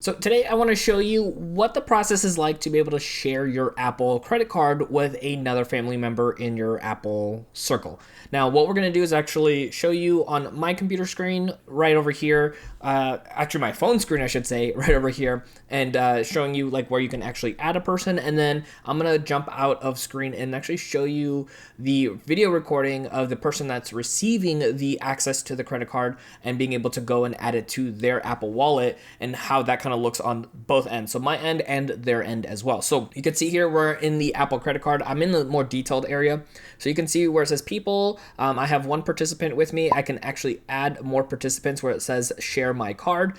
So today I want to show you what the process is like to be able to share your Apple credit card with another family member in your Apple circle. Now, what we're going to do is actually show you on my computer screen right over here, actually my phone screen, I should say, right over here, and showing you like where you can actually add a person. And then I'm going to jump out of screen and actually show you the video recording of the person that's receiving the access to the credit card and being able to go and add it to their Apple Wallet and how that kind of looks on both ends. So my end and their end as well. So you can see here we're in the Apple credit card. I'm in the more detailed area. So you can see where it says people. I have one participant with me. I can actually add more participants where it says share my card.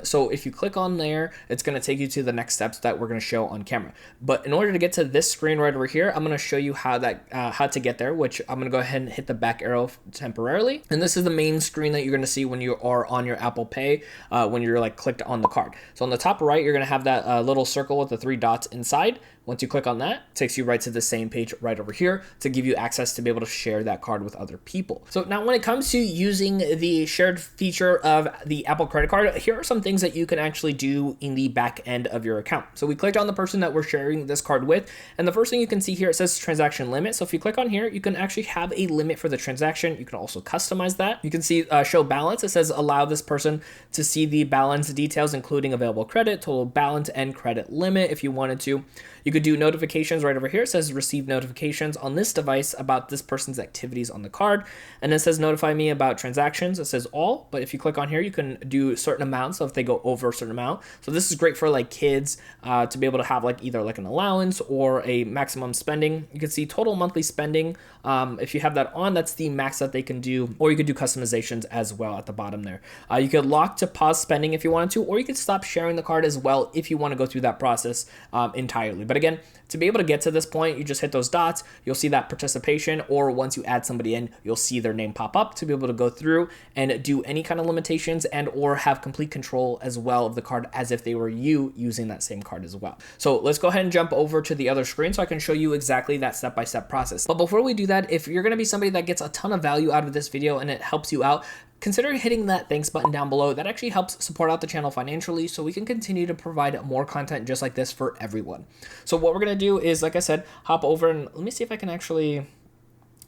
So if you click on there, it's going to take you to the next steps that we're going to show on camera. But in order to get to this screen right over here, I'm going to show you how to get there, which I'm going to go ahead and hit the back arrow temporarily. And this is the main screen that you're going to see when you are on your Apple Pay, when you're like clicked on the card. So on the top right, you're going to have that little circle with the 3 dots inside. Once you click on that, it takes you right to the same page right over here to give you access to be able to share that card with other people. So now when it comes to using the shared feature of the Apple credit card, here are some things that you can actually do in the back end of your account. So we clicked on the person that we're sharing this card with, and the first thing you can see here, it says transaction limit. So if you click on here, you can actually have a limit for the transaction. You can also customize that. You can see show balance. It says allow this person to see the balance details, including available credit, total balance, and credit limit if you wanted to. You could do notifications right over here. It says receive notifications on this device about this person's activities on the card. And it says notify me about transactions. It says all, but if you click on here, you can do certain amounts. So if they go over a certain amount. So this is great for like kids to be able to have like either like an allowance or a maximum spending. You can see total monthly spending. If you have that on, that's the max that they can do, or you could do customizations as well at the bottom there. You could lock to pause spending if you wanted to, or you could stop sharing the card as well if you want to go through that process entirely. But again, to be able to get to this point, you just hit those dots, you'll see that participation, or once you add somebody in, you'll see their name pop up to be able to go through and do any kind of limitations and or have complete control as well of the card as if they were you using that same card as well. So let's go ahead and jump over to the other screen so I can show you exactly that step-by-step process. But before we do that, if you're going to be somebody that gets a ton of value out of this video and it helps you out, consider hitting that thanks button down below. That actually helps support out the channel financially so we can continue to provide more content just like this for everyone. So what we're going to do is, like I said, hop over and let me see if I can actually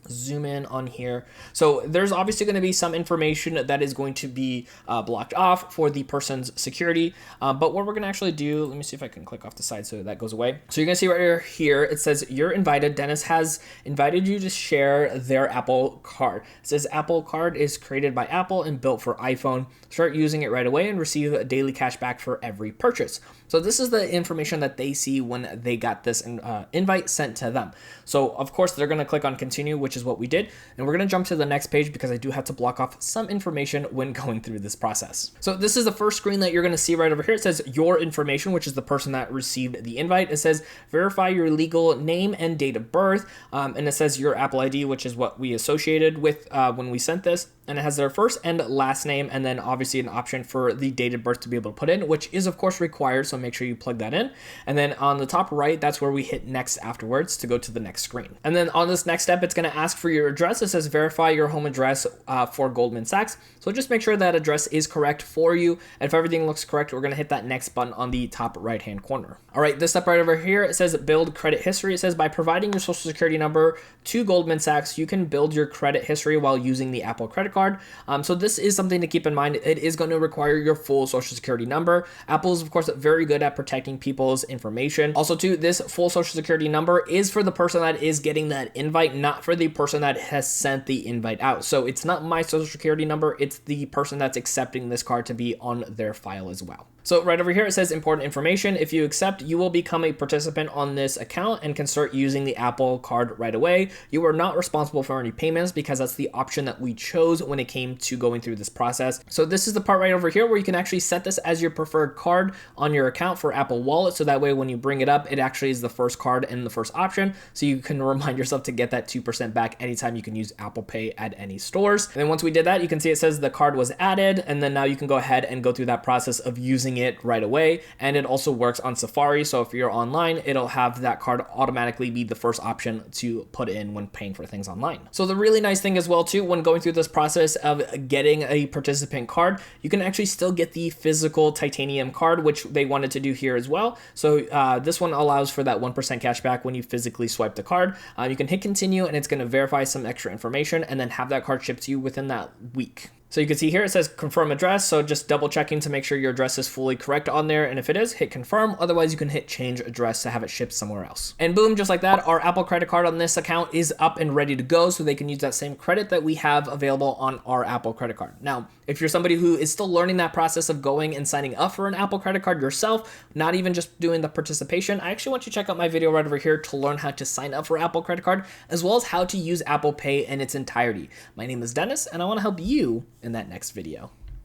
zoom in on here. So there's obviously going to be some information that is going to be blocked off for the person's security. But what we're going to actually do, let me see if I can click off the side so that goes away. So you're going to see right here, it says you're invited. Dennis has invited you to share their Apple card. It says Apple card is created by Apple and built for iPhone. Start using it right away and receive a daily cash back for every purchase. So this is the information that they see when they got this invite sent to them. So of course they're going to click on continue, which is what we did. And we're going to jump to the next page because I do have to block off some information when going through this process. So this is the first screen that you're going to see right over here. It says your information, which is the person that received the invite. It says verify your legal name and date of birth. And it says your Apple ID, which is what we associated with when we sent this. And it has their first and last name, and then obviously an option for the date of birth to be able to put in, which is of course required. So make sure you plug that in. And then on the top right, that's where we hit next afterwards to go to the next screen. And then on this next step, it's going to ask for your address. It says verify your home address for Goldman Sachs. So just make sure that address is correct for you. And if everything looks correct, we're going to hit that next button on the top right-hand corner. All right, this step right over here, it says build credit history. It says by providing your social security number to Goldman Sachs, you can build your credit history while using the Apple credit card. So this is something to keep in mind. It is going to require your full social security number. Apple is, of course, very good at protecting people's information. Also, too, this full social security number is for the person that is getting that invite, not for the person that has sent the invite out. So it's not my social security number. It's the person that's accepting this card to be on their file as well. So right over here, it says important information. If you accept, you will become a participant on this account and can start using the Apple card right away. You are not responsible for any payments because that's the option that we chose when it came to going through this process. So this is the part right over here where you can actually set this as your preferred card on your account for Apple Wallet. So that way, when you bring it up, it actually is the first card and the first option. So you can remind yourself to get that 2% back anytime you can use Apple Pay at any stores. And then once we did that, you can see it says the card was added. And then now you can go ahead and go through that process of using it right away. And it also works on Safari. So if you're online, it'll have that card automatically be the first option to put in when paying for things online. So the really nice thing as well too, when going through this process process of getting a participant card, you can actually still get the physical titanium card, which they wanted to do here as well. So this one allows for that 1% cash back when you physically swipe the card. You can hit continue and it's going to verify some extra information and then have that card shipped to you within that week. So you can see here it says confirm address, so just double checking to make sure your address is fully correct on there, and if it is, hit confirm. Otherwise you can hit change address to have it shipped somewhere else. And boom, just like that, our Apple credit card on this account is up and ready to go, so they can use that same credit that we have available on our Apple credit card. Now, if you're somebody who is still learning that process of going and signing up for an Apple credit card yourself, not even just doing the participation, I actually want you to check out my video right over here to learn how to sign up for Apple credit card, as well as how to use Apple Pay in its entirety. My name is Dennis, and I want to help you in that next video.